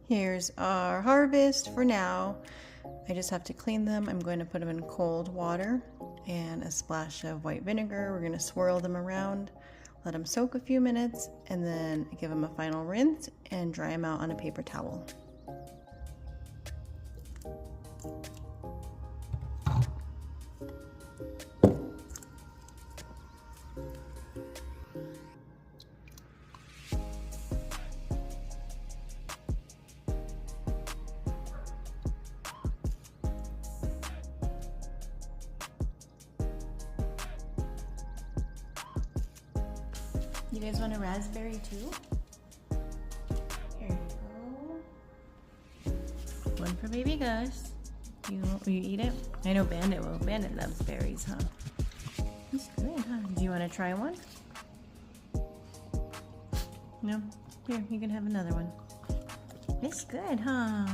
Here's our harvest for now. I just have to clean them. I'm going to put them in cold water and a splash of white vinegar. We're going to swirl them around, let them soak a few minutes, and then give them a final rinse and dry them out on a paper towel. You guys want a raspberry too? Here you go. One for baby Gus. Will you eat it? I know Bandit will. Bandit loves berries, huh? He's good, huh? Do you want to try one? No? Here, you can have another one. It's good, huh?